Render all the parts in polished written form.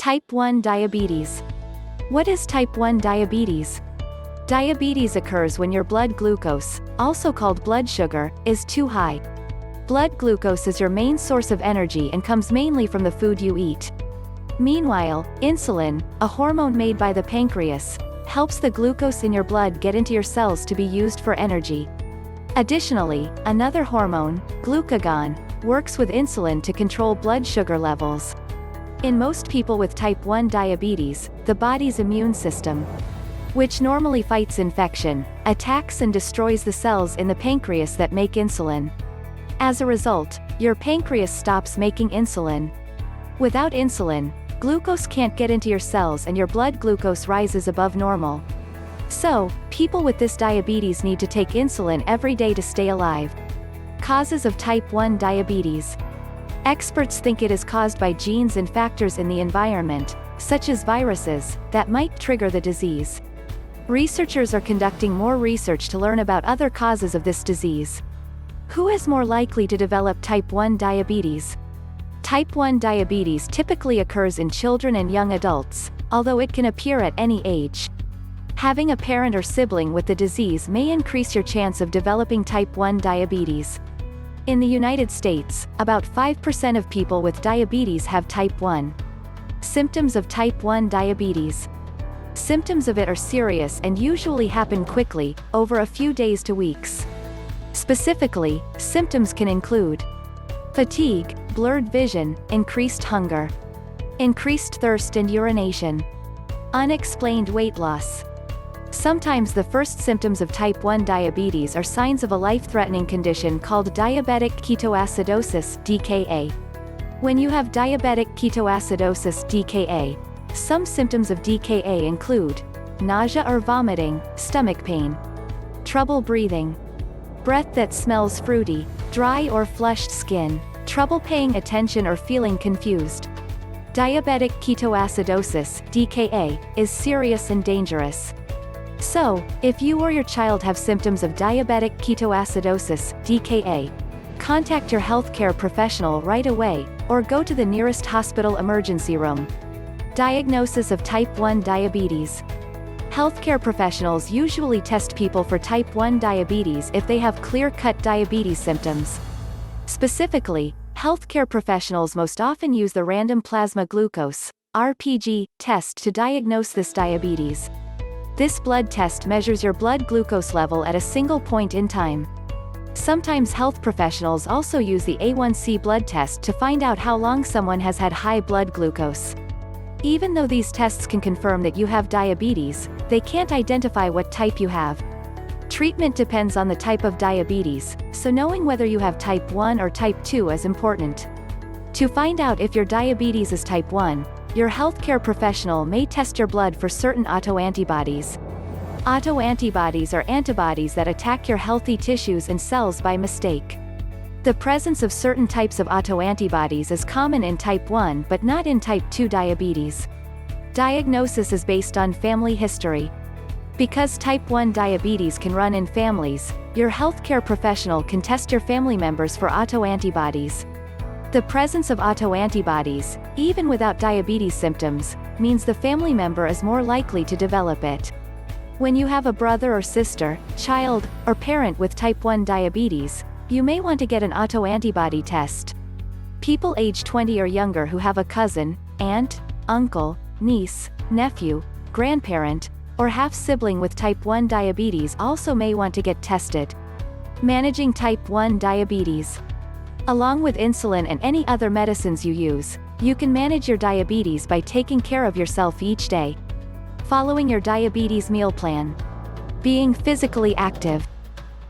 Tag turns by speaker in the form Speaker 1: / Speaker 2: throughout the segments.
Speaker 1: Type 1 diabetes. What is type 1 diabetes? Diabetes occurs when your blood glucose, also called blood sugar, is too high. Blood glucose is your main source of energy and comes mainly from the food you eat. Meanwhile, insulin, a hormone made by the pancreas, helps the glucose in your blood get into your cells to be used for energy. Additionally, another hormone, glucagon, works with insulin to control blood sugar levels. In most people with type 1 diabetes, the body's immune system, which normally fights infection, attacks and destroys the cells in the pancreas that make insulin. As a result, your pancreas stops making insulin. Without insulin, glucose can't get into your cells and your blood glucose rises above normal. So, people with this diabetes need to take insulin every day to stay alive. Causes of type 1 diabetes. Experts think it is caused by genes and factors in the environment, such as viruses, that might trigger the disease. Researchers are conducting more research to learn about other causes of this disease. Who is more likely to develop type 1 diabetes? Type 1 diabetes typically occurs in children and young adults, although it can appear at any age. Having a parent or sibling with the disease may increase your chance of developing type 1 diabetes. In the United States, about 5% of people with diabetes have type 1. Symptoms of type 1 diabetes. Symptoms of it are serious and usually happen quickly, over a few days to weeks. Specifically, symptoms can include fatigue, blurred vision, increased hunger, increased thirst and urination, unexplained weight loss. Sometimes the first symptoms of type 1 diabetes are signs of a life-threatening condition called diabetic ketoacidosis (DKA). When you have diabetic ketoacidosis (DKA), some symptoms of DKA include nausea or vomiting, stomach pain, trouble breathing, breath that smells fruity, dry or flushed skin, trouble paying attention or feeling confused. Diabetic ketoacidosis (DKA) is serious and dangerous. So, if you or your child have symptoms of diabetic ketoacidosis (DKA), contact your healthcare professional right away, or go to the nearest hospital emergency room. Diagnosis of type 1 diabetes. Healthcare professionals usually test people for type 1 diabetes if they have clear-cut diabetes symptoms. Specifically, healthcare professionals most often use the random plasma glucose (RPG) test to diagnose this diabetes. This blood test measures your blood glucose level at a single point in time. Sometimes health professionals also use the A1C blood test to find out how long someone has had high blood glucose. Even though these tests can confirm that you have diabetes, they can't identify what type you have. Treatment depends on the type of diabetes, so knowing whether you have type 1 or type 2 is important. To find out if your diabetes is type 1, your healthcare professional may test your blood for certain autoantibodies. Autoantibodies are antibodies that attack your healthy tissues and cells by mistake. The presence of certain types of autoantibodies is common in type 1 but not in type 2 diabetes. Diagnosis is based on family history. Because type 1 diabetes can run in families, your healthcare professional can test your family members for autoantibodies. The presence of autoantibodies, even without diabetes symptoms, means the family member is more likely to develop it. When you have a brother or sister, child, or parent with type 1 diabetes, you may want to get an autoantibody test. People age 20 or younger who have a cousin, aunt, uncle, niece, nephew, grandparent, or half-sibling with type 1 diabetes also may want to get tested. Managing type 1 diabetes. Along with insulin and any other medicines you use, you can manage your diabetes by taking care of yourself each day. Following your diabetes meal plan, being physically active,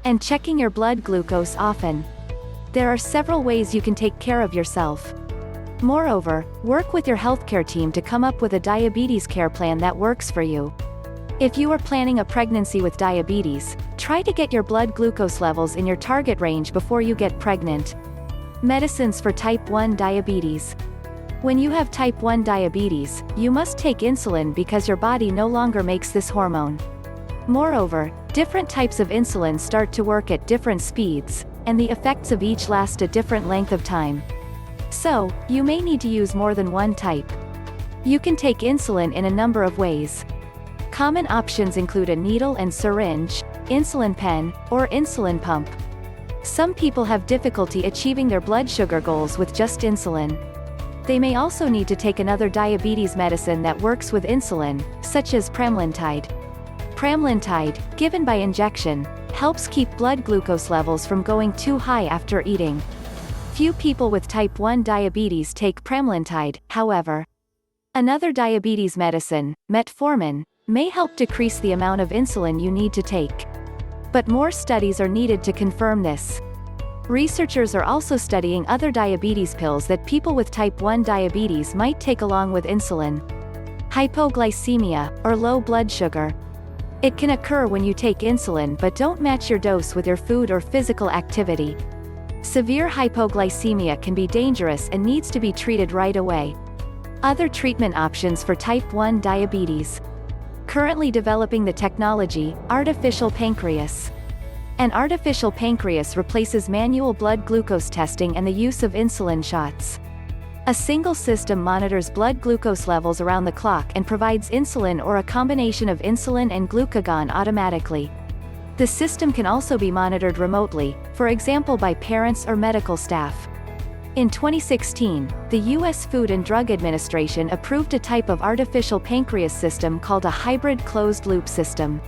Speaker 1: and checking your blood glucose often. There are several ways you can take care of yourself. Moreover, work with your healthcare team to come up with a diabetes care plan that works for you. If you are planning a pregnancy with diabetes, try to get your blood glucose levels in your target range before you get pregnant. Medicines for type 1 diabetes. When you have type 1 diabetes, you must take insulin because your body no longer makes this hormone. Moreover, different types of insulin start to work at different speeds, and the effects of each last a different length of time. So, you may need to use more than one type. You can take insulin in a number of ways. Common options include a needle and syringe, insulin pen, or insulin pump. Some people have difficulty achieving their blood sugar goals with just insulin. They may also need to take another diabetes medicine that works with insulin, such as pramlintide. Pramlintide, given by injection, helps keep blood glucose levels from going too high after eating. Few people with type 1 diabetes take pramlintide, however. Another diabetes medicine, metformin, may help decrease the amount of insulin you need to take. But more studies are needed to confirm this. Researchers are also studying other diabetes pills that people with type 1 diabetes might take along with insulin. Hypoglycemia, or low blood sugar. It can occur when you take insulin but don't match your dose with your food or physical activity. Severe hypoglycemia can be dangerous and needs to be treated right away. Other treatment options for type 1 diabetes. Currently developing the technology, artificial pancreas. An artificial pancreas replaces manual blood glucose testing and the use of insulin shots. A single system monitors blood glucose levels around the clock and provides insulin or a combination of insulin and glucagon automatically. The system can also be monitored remotely, for example by parents or medical staff. In 2016, the U.S. Food and Drug Administration approved a type of artificial pancreas system called a hybrid closed-loop system.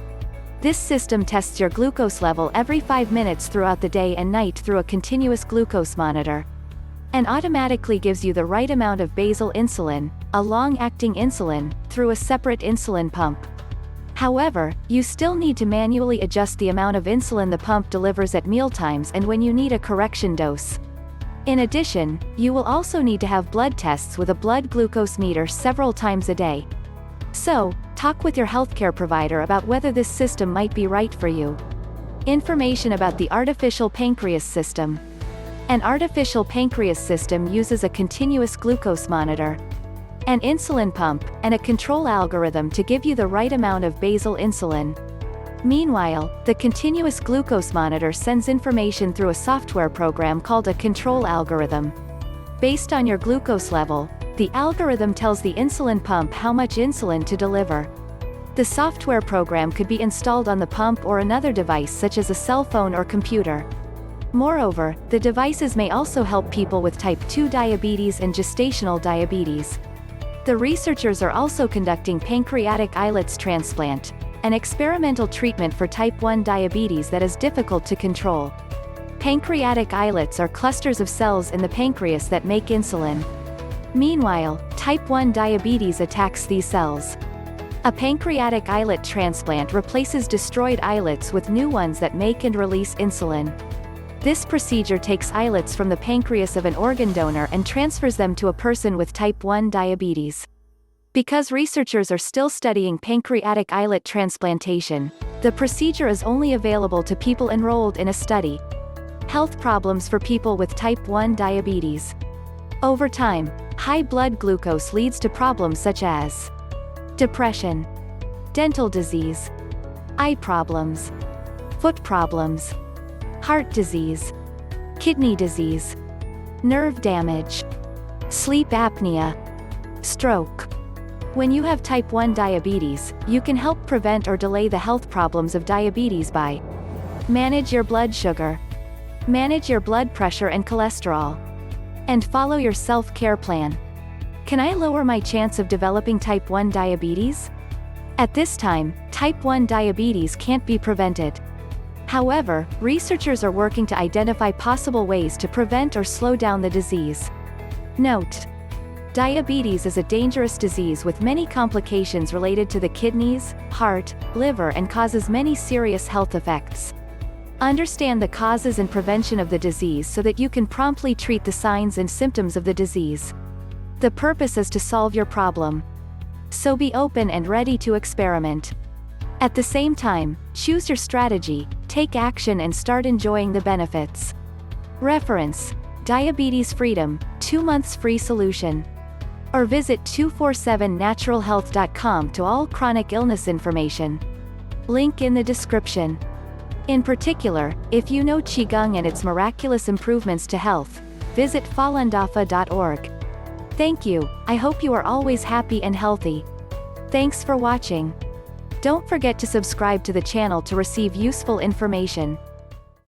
Speaker 1: This system tests your glucose level every 5 minutes throughout the day and night through a continuous glucose monitor. And automatically gives you the right amount of basal insulin, a long-acting insulin, through a separate insulin pump. However, you still need to manually adjust the amount of insulin the pump delivers at mealtimes and when you need a correction dose. In addition, you will also need to have blood tests with a blood glucose meter several times a day. So, talk with your healthcare provider about whether this system might be right for you. Information about the artificial pancreas system. An artificial pancreas system uses a continuous glucose monitor, an insulin pump, and a control algorithm to give you the right amount of basal insulin. Meanwhile, the continuous glucose monitor sends information through a software program called a control algorithm. Based on your glucose level, the algorithm tells the insulin pump how much insulin to deliver. The software program could be installed on the pump or another device such as a cell phone or computer. Moreover, the devices may also help people with type 2 diabetes and gestational diabetes. The researchers are also conducting pancreatic islets transplant, an experimental treatment for type 1 diabetes that is difficult to control. Pancreatic islets are clusters of cells in the pancreas that make insulin. Meanwhile, type 1 diabetes attacks these cells. A pancreatic islet transplant replaces destroyed islets with new ones that make and release insulin. This procedure takes islets from the pancreas of an organ donor and transfers them to a person with type 1 diabetes. Because researchers are still studying pancreatic islet transplantation, the procedure is only available to people enrolled in a study. Health problems for people with type 1 diabetes. Over time, high blood glucose leads to problems such as depression, dental disease, eye problems, foot problems, heart disease, kidney disease, nerve damage, sleep apnea, stroke. When you have type 1 diabetes, you can help prevent or delay the health problems of diabetes by manage your blood sugar, manage your blood pressure and cholesterol, and follow your self-care plan. Can I lower my chance of developing type 1 diabetes? At this time, type 1 diabetes can't be prevented. However, researchers are working to identify possible ways to prevent or slow down the disease. Note: diabetes is a dangerous disease with many complications related to the kidneys, heart, liver and causes many serious health effects. Understand the causes and prevention of the disease so that you can promptly treat the signs and symptoms of the disease. The purpose is to solve your problem. So be open and ready to experiment. At the same time, choose your strategy, take action and start enjoying the benefits. Reference: Diabetes Freedom, 2 months free solution. Or visit 247naturalhealth.com to all chronic illness information. Link in the description. In particular, if you know Qigong and its miraculous improvements to health, visit falundafa.org. Thank you, I hope you are always happy and healthy. Thanks for watching. Don't forget to subscribe to the channel to receive useful information.